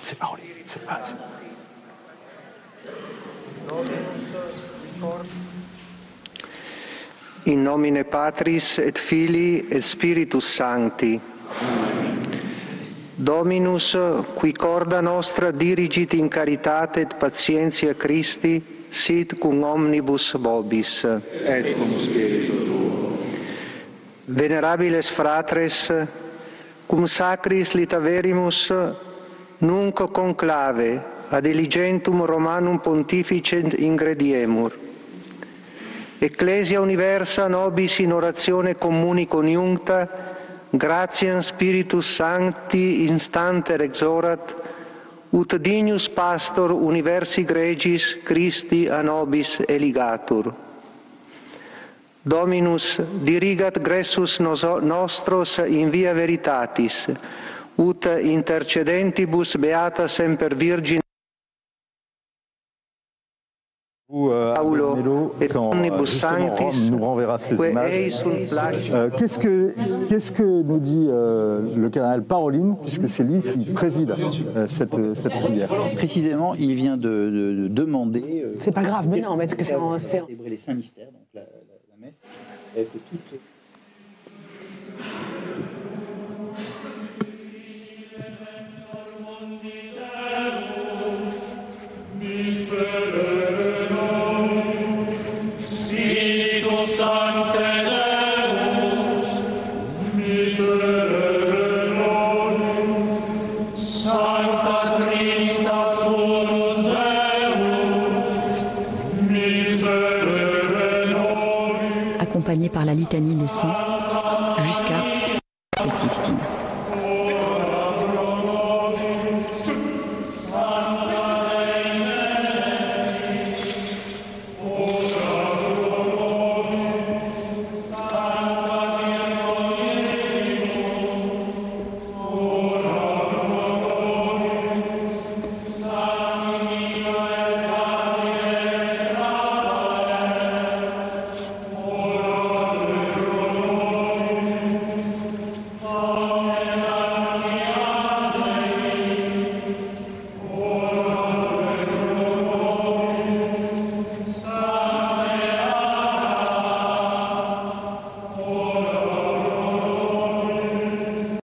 C'est parolé. C'est pas... In nomine Patris et Filii et Spiritus Sancti. Dominus, qui corda nostra dirigit in caritate et patientia Christi, sit cum omnibus vobis. Et cum spiritu tuo. Venerabiles fratres, cum sacris litaverimus, nunc conclave ad diligentum Romanum Pontificem ingrediemur. Ecclesia universa nobis in oratione communi coniuncta, gratiam Spiritus Sancti instanter exorat, ut dignus pastor universi gregis Christi a nobis eligatur. Dominus dirigat gressus nostros in via veritatis, ut intercedentibus beata semper Virgine Mélo, quand justement Rome nous renverra ces images. Qu'est-ce que nous dit le cardinal Parolin, puisque c'est lui qui préside cette prière? Précisément, il vient de demander... c'est pas grave, mais non, mais que c'est célébrer les saints mystères, donc la messe, que toute... Accompagné par la litanie des saints, jusqu'à